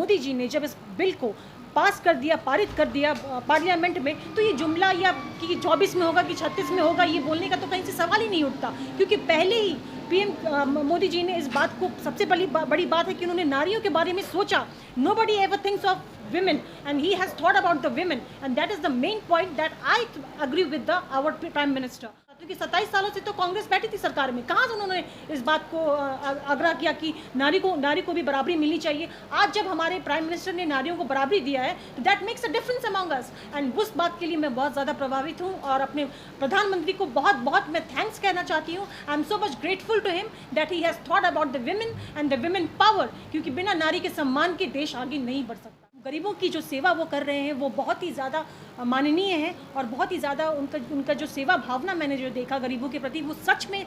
मोदी जी ने जब इस बिल को पास कर दिया, पारित कर दिया पार्लियामेंट में, तो ये जुमला या कि 24 में होगा कि 36 में होगा, ये बोलने का तो कहीं से सवाल ही नहीं उठता। क्योंकि पहले ही पीएम मोदी जी ने इस बात को, सबसे बड़ी बात है कि उन्होंने नारियों के बारे में सोचा। Nobody ever thinks of women and he has thought about the women and that is the main point that I agree with our prime minister। क्योंकि 27 सालों से तो कांग्रेस बैठी थी सरकार में, कहाँ से उन्होंने इस बात को आग्रह किया कि नारी को भी बराबरी मिलनी चाहिए। आज जब हमारे प्राइम मिनिस्टर ने नारियों को बराबरी दिया है तो that makes a difference among us and उस बात के लिए मैं बहुत ज़्यादा प्रभावित हूँ और अपने प्रधानमंत्री को बहुत मैं थैंक्स कहना चाहती हूँ। I am so much grateful to him that he has thought about the women and the women power, क्योंकि बिना नारी के सम्मान के देश आगे नहीं बढ़ सकता। गरीबों की जो सेवा वो कर रहे हैं वो बहुत ही ज़्यादा माननीय है और बहुत ही ज़्यादा उनका जो सेवा भावना मैंने जो देखा गरीबों के प्रति, वो सच में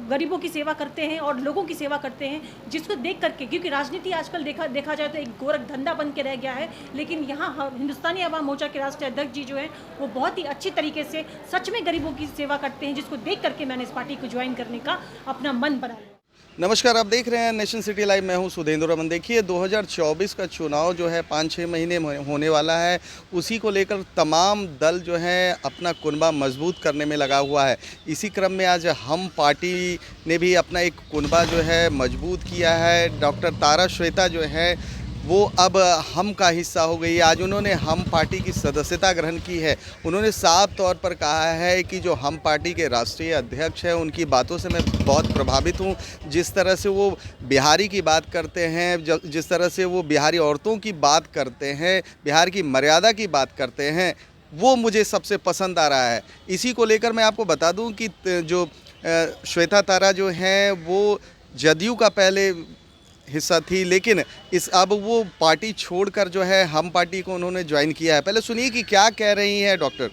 गरीबों की सेवा करते हैं और लोगों की सेवा करते हैं, जिसको देख करके, क्योंकि राजनीति आजकल देखा जाए तो एक गोरख धंधा बन के रह गया है, लेकिन यहाँ हिंदुस्तानी अवाम मोर्चा के राष्ट्रीय अध्यक्ष जी जो हैं वो बहुत ही अच्छी तरीके से सच में गरीबों की सेवा करते हैं, जिसको देख करके मैंने इस पार्टी को ज्वाइन करने का अपना मन बना लिया। नमस्कार, आप देख रहे हैं नेशन सिटी लाइव। मैं हूं सुधेंद्र रमन। देखिए 2024 का चुनाव जो है 5-6 महीने होने वाला है, उसी को लेकर तमाम दल जो है अपना कुनबा मजबूत करने में लगा हुआ है। इसी क्रम में आज हम पार्टी ने भी अपना एक कुनबा जो है मजबूत किया है। डॉक्टर तारा श्वेता जो है वो अब हम का हिस्सा हो गई है। आज उन्होंने हम पार्टी की सदस्यता ग्रहण की है। उन्होंने साफ तौर पर कहा है कि जो हम पार्टी के राष्ट्रीय अध्यक्ष हैं उनकी बातों से मैं बहुत प्रभावित हूं। जिस तरह से वो बिहारी की बात करते हैं, जिस तरह से वो बिहारी औरतों की बात करते हैं, बिहार की मर्यादा की बात करते हैं, वो मुझे सबसे पसंद आ रहा है। इसी को लेकर मैं आपको बता दूँ कि जो श्वेता तारा जो हैं वो जदयू का पहले हिस्सा थी, लेकिन अब वो पार्टी छोड़कर जो है हम पार्टी को उन्होंने ज्वाइन किया है। पहले सुनिए कि क्या कह रही हैं डॉक्टर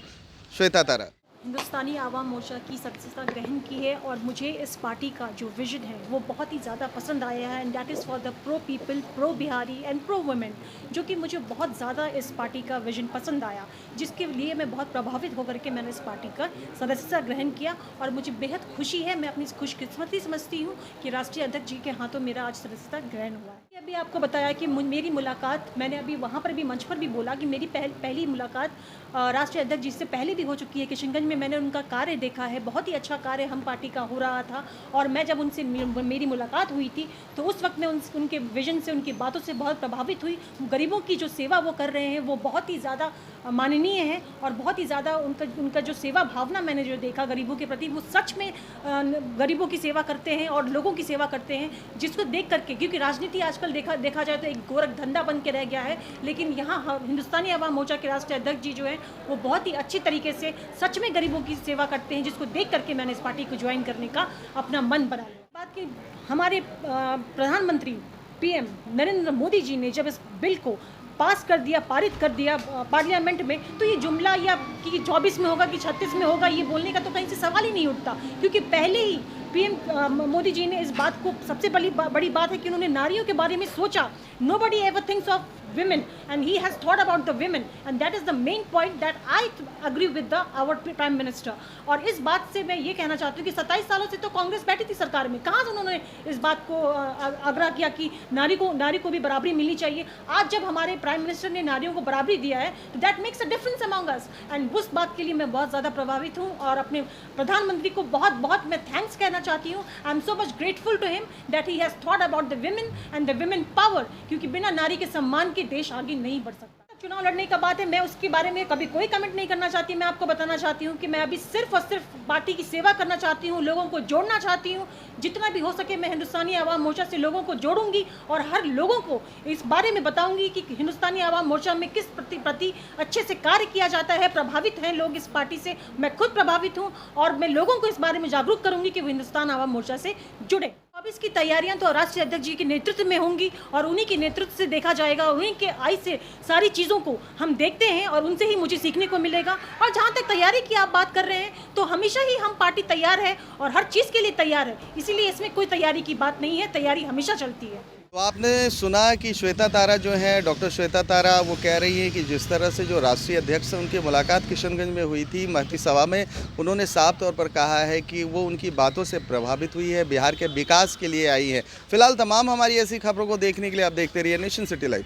श्वेता तारा। हिंदुस्तानी आवाम मोर्चा की सदस्यता ग्रहण की है और मुझे इस पार्टी का जो विजन है वो बहुत ही ज़्यादा पसंद आया है and that is for the pro people, pro Bihari and pro women, जो कि मुझे बहुत ज़्यादा इस पार्टी का विजन पसंद आया, जिसके लिए मैं बहुत प्रभावित होकर के मैंने इस पार्टी का सदस्यता ग्रहण किया और मुझे बेहद खुशी है। मैं अपनी खुशकिस्मती समझती हूँ कि राष्ट्रीय अध्यक्ष जी के हाथों मेरा आज सदस्यता ग्रहण हुआ है। अभी आपको बताया कि मेरी मुलाकात, मैंने अभी वहाँ पर भी मंच पर भी बोला कि मेरी पहली मुलाकात राष्ट्रीय अध्यक्ष जी से पहले भी हो चुकी है। किशनगंज में मैंने उनका कार्य देखा है, बहुत ही अच्छा कार्य हम पार्टी का हो रहा था और मैं जब उनसे मेरी मुलाकात हुई थी तो उस वक्त मैं उनके विजन से, उनकी बातों से बहुत प्रभावित हुई। गरीबों की जो सेवा वो कर रहे हैं वो बहुत ही ज़्यादा माननीय है और बहुत ही ज़्यादा उनका जो सेवा भावना मैंने जो देखा गरीबों के प्रति, वो सच में गरीबों की सेवा करते हैं और लोगों की सेवा करते हैं, जिसको देख करके, क्योंकि राजनीति आजकल देखा जाए तो एक गोरख धंधा बन के रह गया है, लेकिन यहाँ हिंदुस्तानी अवाम मोर्चा के राष्ट्रीय अध्यक्ष जी जो हैं वो बहुत ही अच्छी तरीके से सच में गरीबों की सेवा करते हैं, जिसको देख करके मैंने इस पार्टी को ज्वाइन करने का अपना मन बना लिया। बात की हमारे प्रधानमंत्री पीएम नरेंद्र मोदी जी ने जब इस बिल को पास कर दिया, पारित कर दिया पार्लियामेंट में, तो ये जुमला या कि 24 में होगा कि 36 में होगा, ये बोलने का तो कहीं से सवाल ही नहीं उठता। क्योंकि पहले ही पीएम मोदी जी ने इस बात को, सबसे बड़ी बात है कि उन्होंने नारियों के बारे में सोचा। Nobody ever thinks of women and he has thought about the women and that is the main point that I agree with our prime minister। और इस बात से मैं ये कहना चाहती हूँ कि 27 सालों से तो कांग्रेस बैठी थी सरकार में, कहाँ से उन्होंने इस बात को आग्रह किया कि नारी को भी बराबरी मिलनी चाहिए। आज जब हमारे प्राइम मिनिस्टर ने नारियों को बराबरी दिया है तो that makes a difference among us and उस बात के लिए मैं बहुत ज़्यादा प्रभावित हूँ और अपने प्रधानमंत्री को बहुत मैं थैंक्स कहना चाहती हूँ। I am so much grateful to him that he has thought about the women and the women power, क्योंकि बिना नारी के सम्मान के देश आगे नहीं बढ़ सकता। चुनाव लड़ने का बात है, मैं उसके बारे में कभी कोई कमेंट नहीं करना चाहती। मैं आपको बताना चाहती हूँ कि मैं अभी सिर्फ और सिर्फ पार्टी की सेवा करना चाहती हूँ, लोगों को जोड़ना चाहती हूँ। जितना भी हो सके मैं हिंदुस्तानी आवाम मोर्चा से लोगों को जोड़ूंगी और हर लोगों को इस बारे में बताऊंगी कि हिंदुस्तानी आवाम मोर्चा में किस प्रति अच्छे से कार्य किया जाता है। प्रभावित हैं लोग इस पार्टी से, मैं खुद प्रभावित हूँ और मैं लोगों को इस बारे में जागरूक करूंगी कि वो हिंदुस्तान आवाम मोर्चा से जुड़े। अब इसकी तैयारियां तो राष्ट्रीय अध्यक्ष जी के नेतृत्व में होंगी और उन्हीं के नेतृत्व से देखा जाएगा, उन्हीं के आई से सारी चीज़ों को हम देखते हैं और उनसे ही मुझे सीखने को मिलेगा। और जहां तक तैयारी की आप बात कर रहे हैं तो हमेशा ही हम पार्टी तैयार है और हर चीज़ के लिए तैयार है, इसीलिए इसमें कोई तैयारी की बात नहीं है, तैयारी हमेशा चलती है। तो आपने सुना कि श्वेता तारा जो है, डॉक्टर श्वेता तारा, वो कह रही है कि जिस तरह से जो राष्ट्रीय अध्यक्ष से उनकी मुलाकात किशनगंज में हुई थी महती सभा में, उन्होंने साफ तौर पर कहा है कि वो उनकी बातों से प्रभावित हुई है, बिहार के विकास के लिए आई है। फिलहाल तमाम हमारी ऐसी खबरों को देखने के लिए आप देखते रहिए नेशन सिटी लाइव।